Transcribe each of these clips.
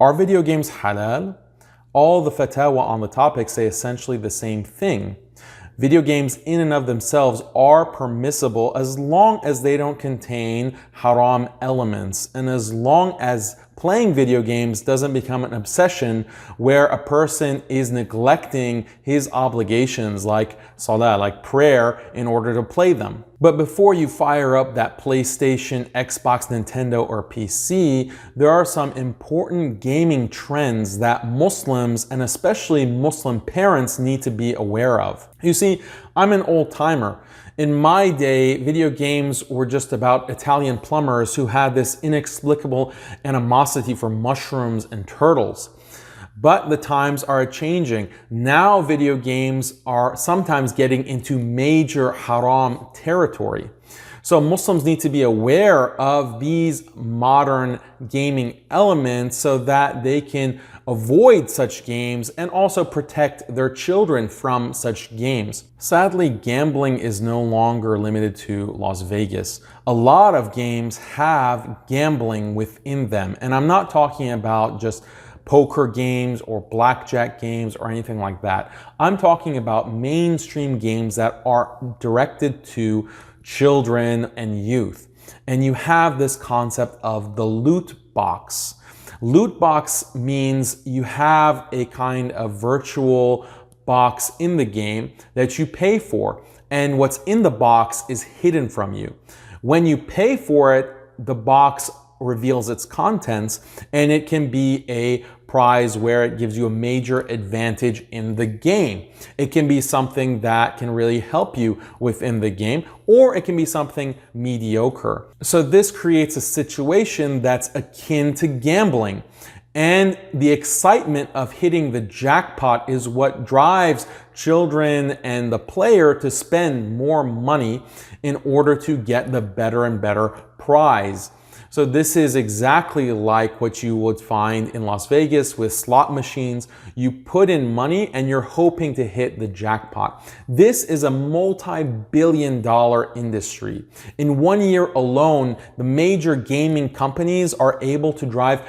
Are video games halal? All the fatwa on the topic say essentially the same thing. Video games in and of themselves are permissible as long as they don't contain haram elements and as long as playing video games doesn't become an obsession where a person is neglecting his obligations like salah, like prayer, in order to play them. But before you fire up that PlayStation, Xbox, Nintendo, or PC, there are some important gaming trends that Muslims and especially Muslim parents need to be aware of. You see, I'm an old timer. In my day, video games were just about Italian plumbers who had this inexplicable animosity for mushrooms and turtles. But the times are changing. Now video games are sometimes getting into major haram territory. So Muslims need to be aware of these modern gaming elements so that they can avoid such games and also protect their children from such games. Sadly, gambling is no longer limited to Las Vegas. A lot of games have gambling within them. And I'm not talking about just poker games or blackjack games or anything like that. I'm talking about mainstream games that are directed to children and youth. And you have this concept of the loot box. Loot box means you have a kind of virtual box in the game that you pay for, and what's in the box is hidden from you. When you pay for it, the box reveals its contents, and it can be a prize where it gives you a major advantage in the game. It can be something that can really help you within the game, or it can be something mediocre. So this creates a situation that's akin to gambling. And the excitement of hitting the jackpot is what drives children and the player to spend more money in order to get the better and better prize. So this is exactly like what you would find in Las Vegas with slot machines. You put in money and you're hoping to hit the jackpot. This is a multi-billion-dollar industry. In 1 year alone, the major gaming companies are able to drive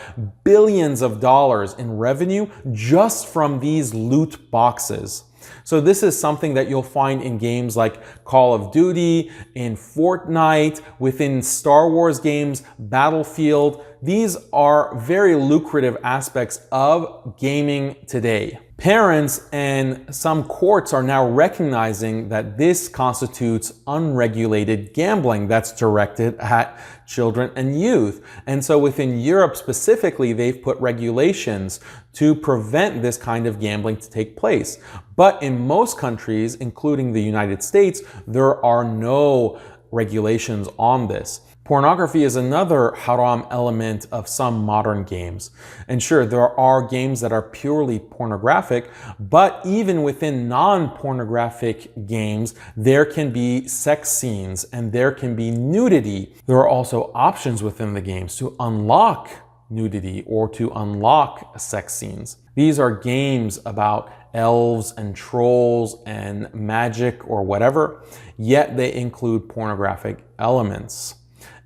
billions of dollars in revenue just from these loot boxes. So this is something that you'll find in games like Call of Duty, in Fortnite, within Star Wars games, Battlefield. These are very lucrative aspects of gaming today. Parents and some courts are now recognizing that this constitutes unregulated gambling that's directed at children and youth. And so within Europe specifically, they've put regulations to prevent this kind of gambling to take place. But in most countries, including the United States, there are no regulations on this. Pornography is another haram element of some modern games. And sure, there are games that are purely pornographic, but even within non-pornographic games, there can be sex scenes and there can be nudity. There are also options within the games to unlock nudity or to unlock sex scenes. These are games about elves and trolls and magic or whatever, yet they include pornographic elements.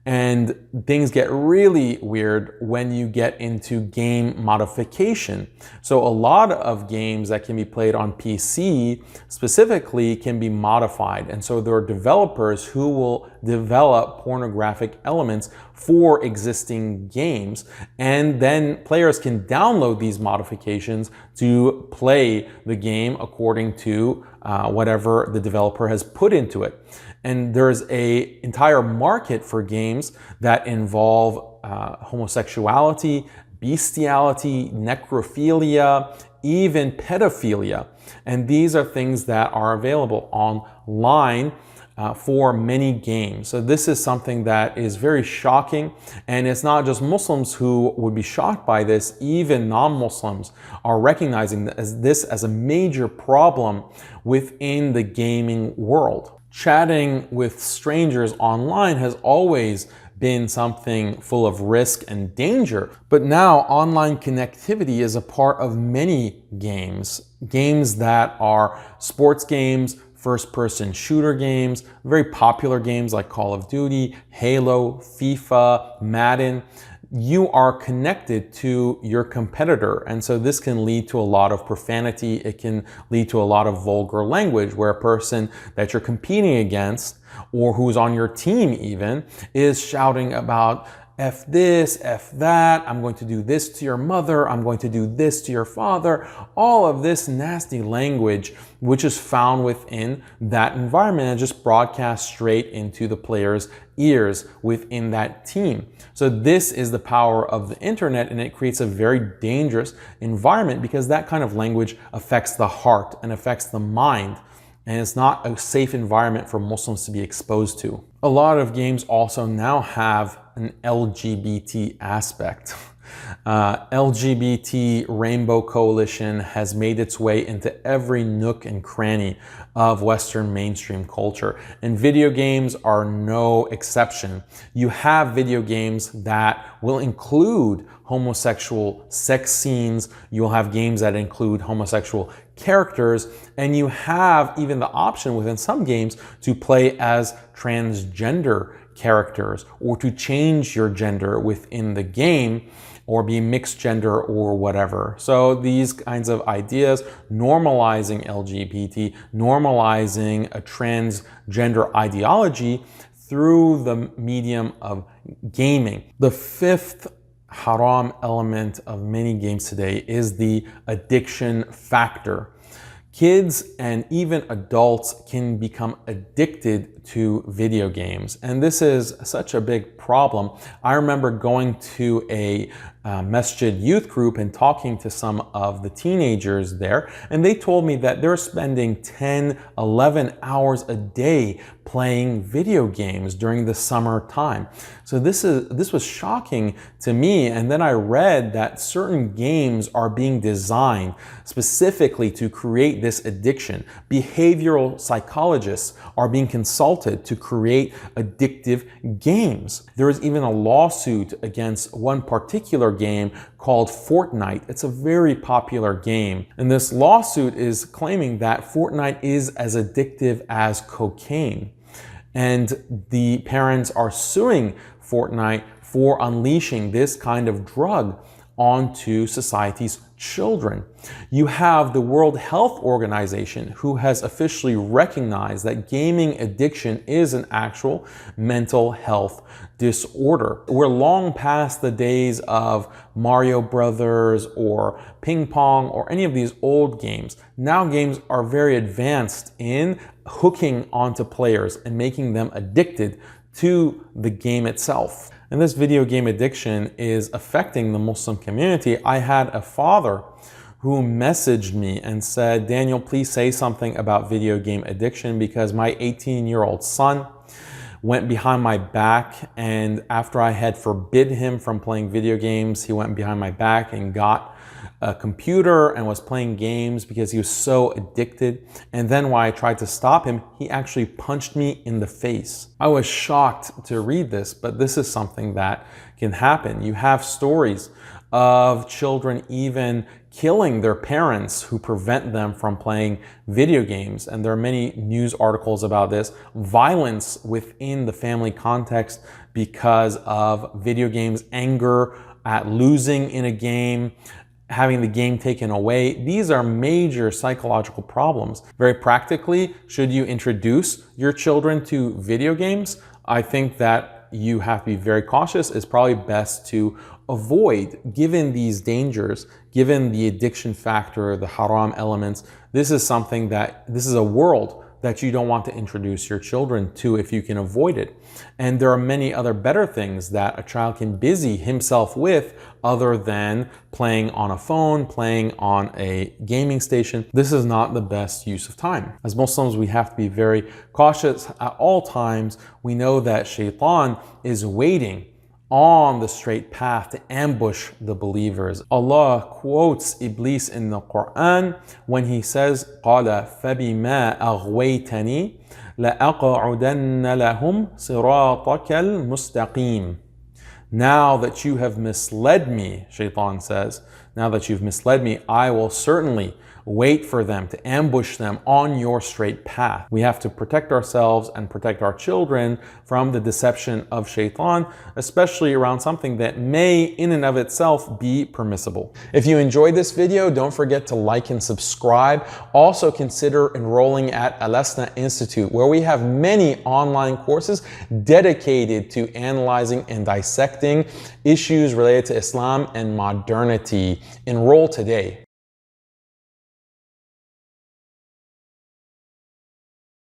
And things get really weird when you get into game modification. So a lot of games that can be played on PC specifically can be modified. And so there are developers who will develop pornographic elements for existing games. And then players can download these modifications to play the game according to whatever the developer has put into it. And there's an entire market for games that involve homosexuality, bestiality, necrophilia, even pedophilia. And these are things that are available online for many games. So this is something that is very shocking, and it's not just Muslims who would be shocked by this. Even non-Muslims are recognizing this as a major problem within the gaming world. Chatting with strangers online has always been something full of risk and danger, but now online connectivity is a part of many games. Games that are sports games, first-person shooter games, very popular games like Call of Duty, Halo, FIFA, Madden. you are connected to your competitor. And so this can lead to a lot of profanity. It can lead to a lot of vulgar language where a person that you're competing against or who's on your team even is shouting about F this, F that, I'm going to do this to your mother, I'm going to do this to your father, all of this nasty language which is found within that environment and just broadcast straight into the player's ears within that team. So this is the power of the internet, and it creates a very dangerous environment because that kind of language affects the heart and affects the mind. And it's not a safe environment for Muslims to be exposed to. A lot of games also now have an LGBT aspect. LGBT Rainbow Coalition has made its way into every nook and cranny of Western mainstream culture, and video games are no exception. You have video games that will include homosexual sex scenes, you'll have games that include homosexual characters, and you have even the option within some games to play as transgender characters or to change your gender within the game or be mixed gender or whatever. So these kinds of ideas, normalizing LGBT, normalizing a transgender ideology through the medium of gaming. The fifth haram element of many games today is the addiction factor. Kids and even adults can become addicted to video games, and this is such a big problem. I remember going to a masjid youth group and talking to some of the teenagers there, and they told me that they're spending 10, 11 hours a day playing video games during the summer time. So this was shocking to me, and then I read that certain games are being designed specifically to create this addiction. Behavioral psychologists are being consulted to create addictive games. There is even a lawsuit against one particular game called Fortnite. It's a very popular game, and this lawsuit is claiming that Fortnite is as addictive as cocaine. And the parents are suing Fortnite for unleashing this kind of drug onto society's children. You have the World Health Organization, who has officially recognized that gaming addiction is an actual mental health disorder. We're long past the days of Mario Brothers or ping pong or any of these old games. Now games are very advanced in hooking onto players and making them addicted to the game itself. And this video game addiction is affecting the Muslim community. I had a father who messaged me and said, Daniel, please say something about video game addiction because my 18-year-old son went behind my back, and after I had forbid him from playing video games, he went behind my back and got a computer and was playing games because he was so addicted. And then when I tried to stop him, he actually punched me in the face. I was shocked to read this, but this is something that can happen. You have stories of children even killing their parents who prevent them from playing video games. And there are many news articles about this. Violence within the family context because of video games, anger at losing in a game, having the game taken away. These are major psychological problems. Very practically, should you introduce your children to video games? I think that you have to be very cautious. It's probably best to avoid, given these dangers, given the addiction factor, the haram elements. This is a world that you don't want to introduce your children to if you can avoid it. And there are many other better things that a child can busy himself with other than playing on a phone, playing on a gaming station. This is not the best use of time. As Muslims, we have to be very cautious at all times. We know that shaitan is waiting on the straight path to ambush the believers. Allah quotes Iblis in the Quran when he says, قَالَ فَبِمَا أَغْوَيْتَنِي لَأَقْعُدَنَّ لَهُمْ صِرَاطَكَ الْمُسْتَقِيمِ. Now that you have misled me, Shaitan says, now that you've misled me, I will certainly wait for them, to ambush them on your straight path. We have to protect ourselves and protect our children from the deception of shaitan, especially around something that may in and of itself be permissible. If you enjoyed this video, don't forget to like and subscribe. Also consider enrolling at Al-Asna Institute, where we have many online courses dedicated to analyzing and dissecting issues related to Islam and modernity. Enroll today.